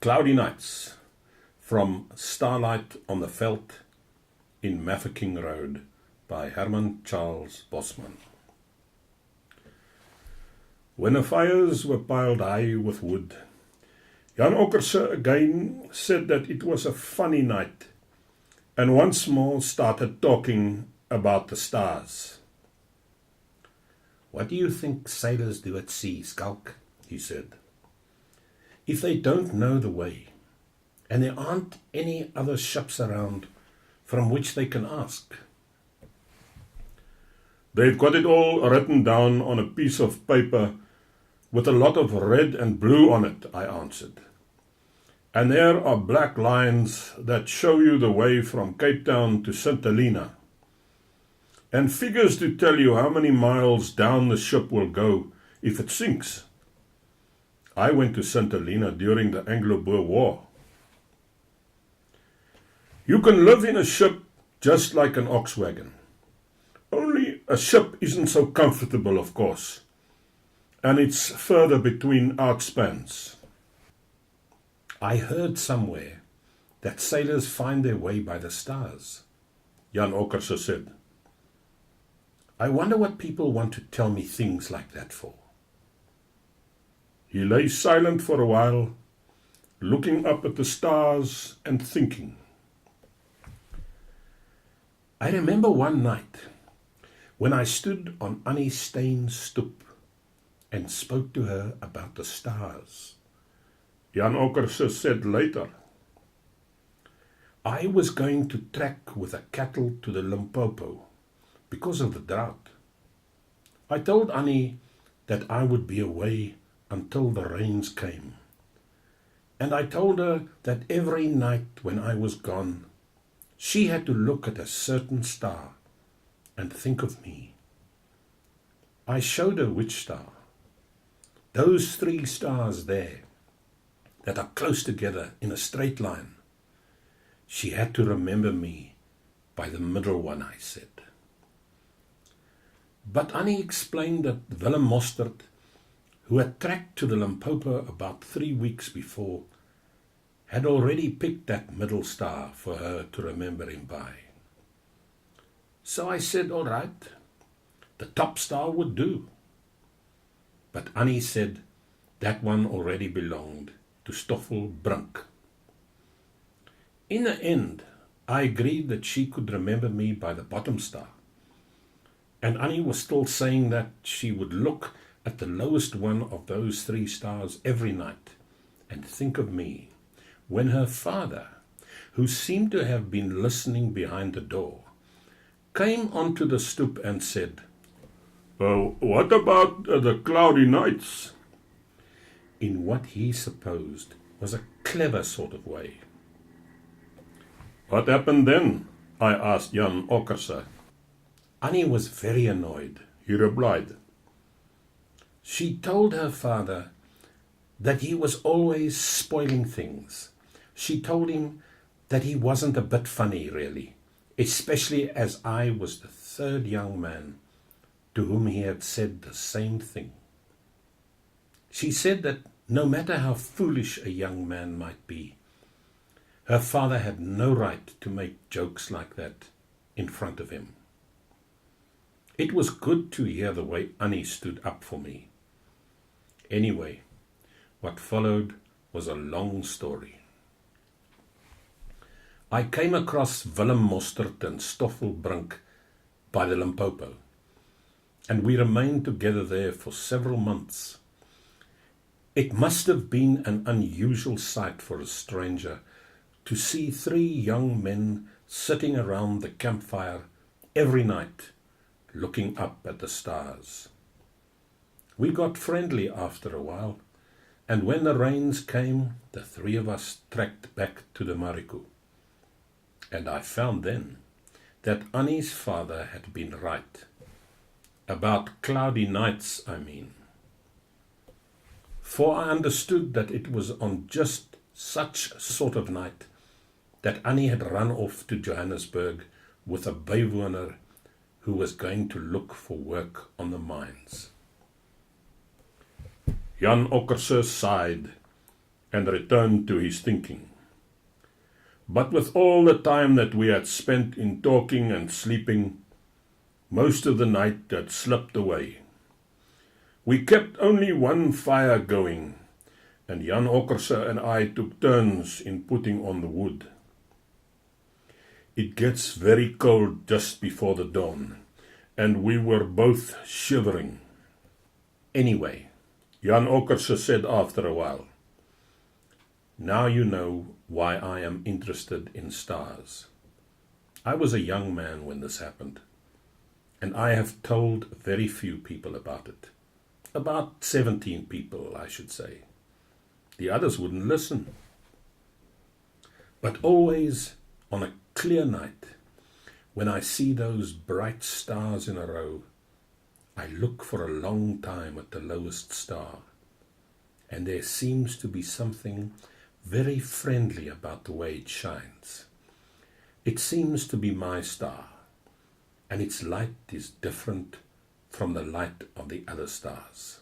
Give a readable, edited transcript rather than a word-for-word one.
Cloudy Nights from Starlight on the Veld in Mafeking Road by Herman Bosman. When the fires were piled high with wood, Jan Okkerse again said that it was a funny night and once more started talking about the stars. "What do you think sailors do at sea, Skulk?" he said. "If they don't know the way, and there aren't any other ships around from which they can ask?" "They've got it all written down on a piece of paper with a lot of red and blue on it," I answered. "And there are black lines that show you the way from Cape Town to St. Helena, and figures to tell you how many miles down the ship will go if it sinks. I went to St. Helena during the Anglo-Boer War. You can live in a ship just like an ox wagon. Only a ship isn't so comfortable, of course, and it's further between outspans." "I heard somewhere that sailors find their way by the stars," Jan Okkerse said. "I wonder what people want to tell me things like that for." He lay silent for a while, looking up at the stars and thinking. "I remember one night when I stood on Annie Stein's stoep and spoke to her about the stars," Jan Okkerse said later. "I was going to track with the cattle to the Limpopo because of the drought. I told Annie that I would be away until the rains came, and I told her that every night when I was gone, she had to look at a certain star and think of me. I showed her which star. Those 3 stars there that are close together in a straight line. She had to remember me by the middle one," I said. But Annie explained that Willem Mostert, who had tracked to the Limpopo about 3 weeks before, had already picked that middle star for her to remember him by. So I said, all right, the top star would do. But Annie said that one already belonged to Stoffel Brink. In the end, I agreed that she could remember me by the bottom star. And Annie was still saying that she would look at the lowest one of those 3 stars every night and think of me, when her father, who seemed to have been listening behind the door, came onto the stoep and said, What about the cloudy nights?" in what he supposed was a clever sort of way. "What happened then?" I asked Jan Okkerse. Annie was very annoyed. He replied, She told her father that he was always spoiling things. She told him that he wasn't a bit funny, really, especially as I was the 3rd young man to whom he had said the same thing. She said that no matter how foolish a young man might be, her father had no right to make jokes like that in front of him. It was good to hear the way Annie stood up for me. Anyway, what followed was a long story. I came across Willem Mostert and Stoffel Brink by the Limpopo, and we remained together there for several months. It must have been an unusual sight for a stranger to see 3 young men sitting around the campfire every night, looking up at the stars. We got friendly after a while, and when the rains came, the 3 of us trekked back to the Mariku. And I found then that Annie's father had been right. About cloudy nights, I mean. For I understood that it was on just such sort of night that Annie had run off to Johannesburg with a bywoner who was going to look for work on the mines. Jan Okkerse sighed and returned to his thinking. But with all the time that we had spent in talking and sleeping, most of the night had slipped away. We kept only one fire going, and Jan Okkerse and I took turns in putting on the wood. It gets very cold just before the dawn, and we were both shivering. Anyway, Jan Okkerse said after a while, "Now you know why I am interested in stars. I was a young man when this happened, and I have told very few people about it. About 17 people, I should say. The others wouldn't listen. But always on a clear night, when I see those bright stars in a row, I look for a long time at the lowest star, and there seems to be something very friendly about the way it shines. It seems to be my star, and its light is different from the light of the other stars."